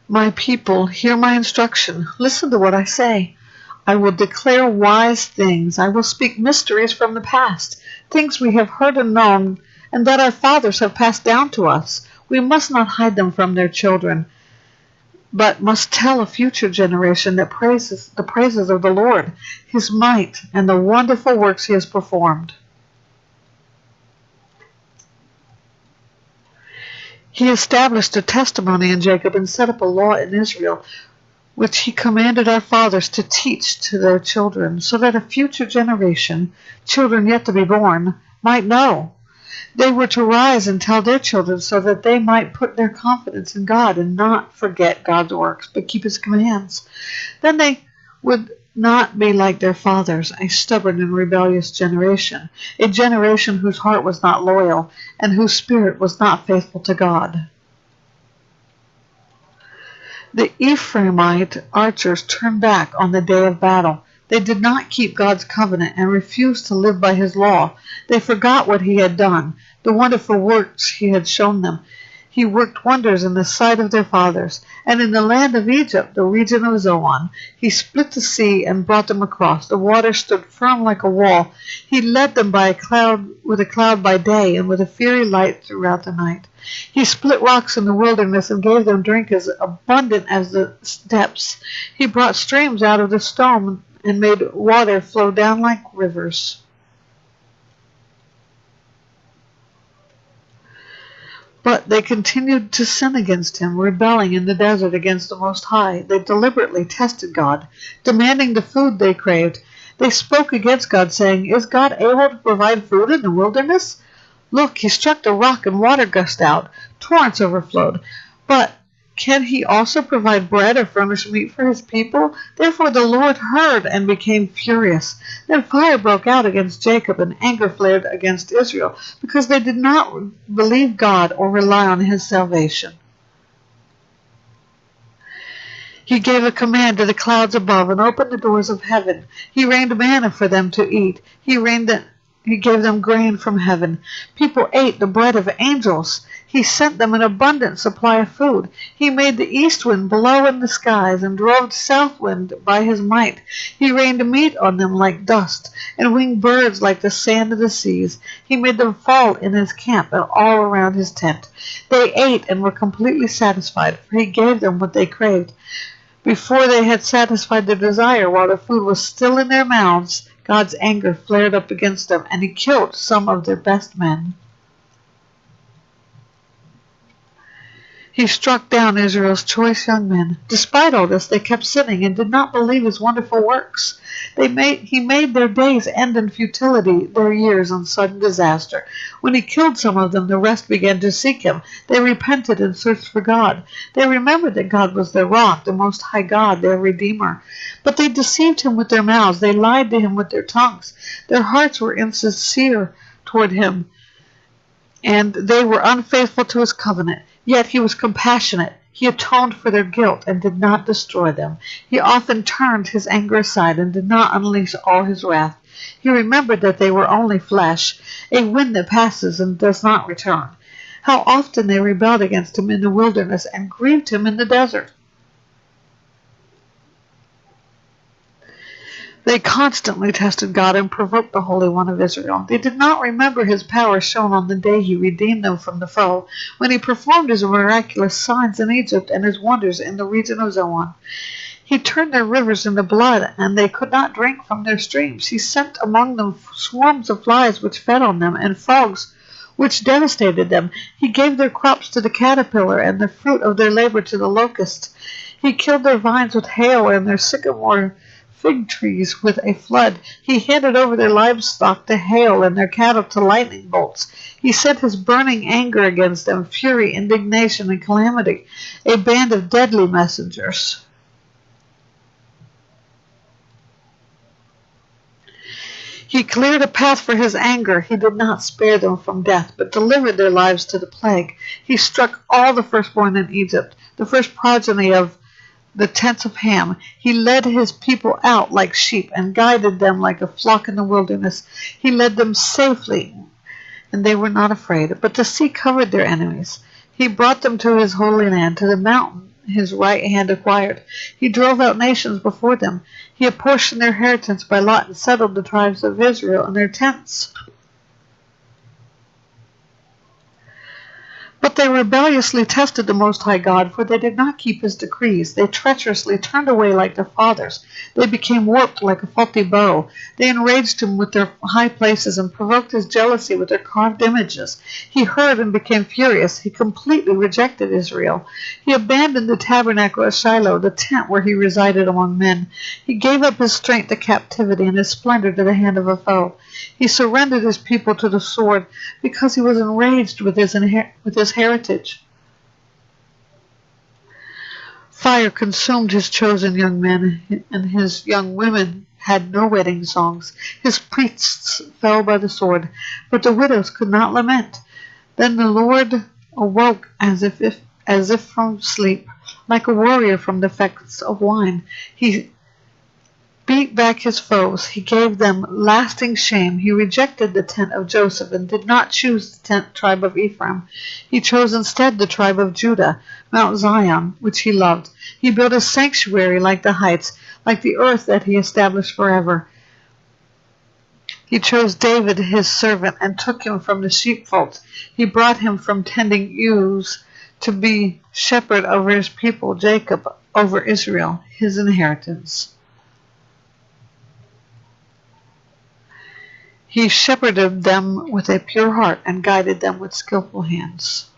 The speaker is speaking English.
My people, hear my instruction. Listen to what I say. I will declare wise things. I will speak mysteries from the past, things we have heard and known, and that our fathers have passed down to us. We must not hide them from their children, but must tell a future generation that the praises of the Lord, his might, and the wonderful works he has performed. He established a testimony in Jacob and set up a law in Israel, which he commanded our fathers to teach to their children, so that a future generation, children yet to be born, might know. They were to rise and tell their children so that they might put their confidence in God and not forget God's works, but keep his commands. Then they would not be like their fathers, a stubborn and rebellious generation, a generation whose heart was not loyal and whose spirit was not faithful to God. The Ephraimite archers turned back on the day of battle. They did not keep God's covenant and refused to live by his law. They forgot what he had done, the wonderful works he had shown them. He worked wonders in the sight of their fathers, and in the land of Egypt, the region of Zoan, he split the sea and brought them across. The water stood firm like a wall. He led them by with a cloud by day and with a fiery light throughout the night. He split rocks in the wilderness and gave them drink as abundant as the depths. He brought streams out of the stone and made water flow down like rivers. But they continued to sin against him, rebelling in the desert against the Most High. They deliberately tested God, demanding the food they craved. They spoke against God, saying, "Is God able to provide food in the wilderness? Look, he struck the rock and water gushed out. Torrents overflowed. But can he also provide bread or furnish meat for his people?" Therefore the Lord heard and became furious. Then fire broke out against Jacob, and anger flared against Israel, because they did not believe God or rely on his salvation. He gave a command to the clouds above and opened the doors of heaven. He rained manna for them to eat. He gave them grain from heaven. People ate the bread of angels. He sent them an abundant supply of food. He made the east wind blow in the skies and drove the south wind by his might. He rained meat on them like dust, and winged birds like the sand of the seas. He made them fall in his camp and all around his tent. They ate and were completely satisfied, for he gave them what they craved. Before they had satisfied their desire, while the food was still in their mouths, God's anger flared up against them, and he killed some of their best men. He struck down Israel's choice young men. Despite all this, they kept sinning and did not believe his wonderful works. He made their days end in futility, their years in sudden disaster. When he killed some of them, the rest began to seek him. They repented and searched for God. They remembered that God was their rock, the Most High God, their Redeemer. But they deceived him with their mouths. They lied to him with their tongues. Their hearts were insincere toward him, and they were unfaithful to his covenant. Yet he was compassionate. He atoned for their guilt and did not destroy them. He often turned his anger aside and did not unleash all his wrath. He remembered that they were only flesh, a wind that passes and does not return. How often they rebelled against him in the wilderness and grieved him in the desert. They constantly tested God and provoked the Holy One of Israel. They did not remember his power shown on the day he redeemed them from the foe, when he performed his miraculous signs in Egypt and his wonders in the region of Zoan. He turned their rivers into blood, and they could not drink from their streams. He sent among them swarms of flies which fed on them, and frogs which devastated them. He gave their crops to the caterpillar, and the fruit of their labor to the locust. He killed their vines with hail, and their sycamore fig trees with a flood. He handed over their livestock to hail and their cattle to lightning bolts. He sent his burning anger against them, fury, indignation, and calamity, a band of deadly messengers. He cleared a path for his anger. He did not spare them from death, but delivered their lives to the plague. He struck all the firstborn in Egypt, the first progeny of the tents of Ham. He led his people out like sheep and guided them like a flock in the wilderness. He led them safely, and they were not afraid. But the sea covered their enemies. He brought them to his holy land, to the mountain his right hand acquired. He drove out nations before them. He apportioned their inheritance by lot and settled the tribes of Israel in their tents. But they rebelliously tested the Most High God, for they did not keep his decrees. They treacherously turned away like their fathers. They became warped like a faulty bow. They enraged him with their high places and provoked his jealousy with their carved images. He heard and became furious. He completely rejected Israel. He abandoned the tabernacle at Shiloh, the tent where he resided among men. He gave up his strength to captivity and his splendor to the hand of a foe. He surrendered his people to the sword because he was enraged with his heritage. Fire consumed his chosen young men, and his young women had no wedding songs. His priests fell by the sword, but the widows could not lament. Then the Lord awoke as if from sleep, like a warrior from the effects of wine. He beat back his foes. He gave them lasting shame. He rejected the tent of Joseph and did not choose the tribe of Ephraim. He chose instead the tribe of Judah, Mount Zion, which he loved. He built a sanctuary like the heights, like the earth that he established forever. He chose David his servant and took him from the sheepfold. He brought him from tending ewes to be shepherd over his people, Jacob over Israel, his inheritance. He shepherded them with a pure heart and guided them with skillful hands.